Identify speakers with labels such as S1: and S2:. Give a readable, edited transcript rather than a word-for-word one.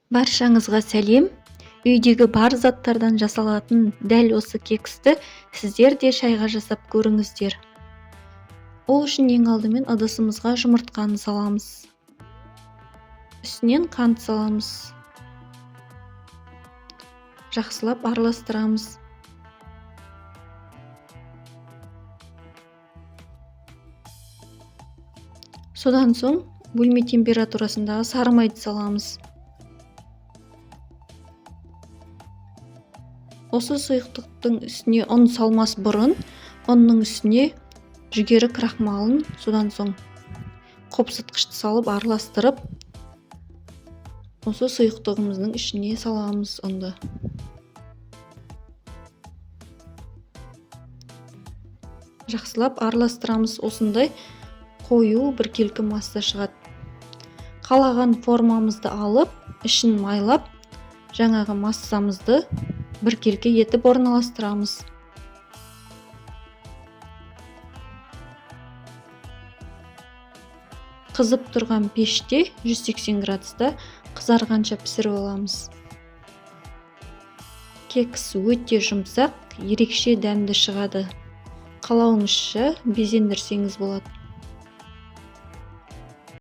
S1: Баршаңызға сәлем. Үйдегі бар заттардан жасалатын дәл осы кексті сіздер де шайға жасап көріңіздер. Ол үшін ең алдымен ыдысымызға жұмыртқаны саламыз. Үстінен қант саламыз. Жақсылап араластырамыз. Содан соң бөлме температурасындағы сары майды саламыз. Осы сұйықтықтың үстіне ұн салмас бұрын, ұнның үстіне жүгері крахмалын, содан соң қопсытқышты салып араластырып, осы сұйықтығымыздың ішіне саламыз ұнды. Жақсылап араластырамыз. Осындай қою біркелкі масса шығады. Қалаған формамызды алып, ішін майлап, жаңағы массамызды біркелкі етіп орналастырамыз. Қызып тұрған пеште 180 градуста қызарғанша пісіріп аламыз. Кекс өте жұмсақ, ерекше дәмді шығады. Қалауыңызша безендірсеңіз болады.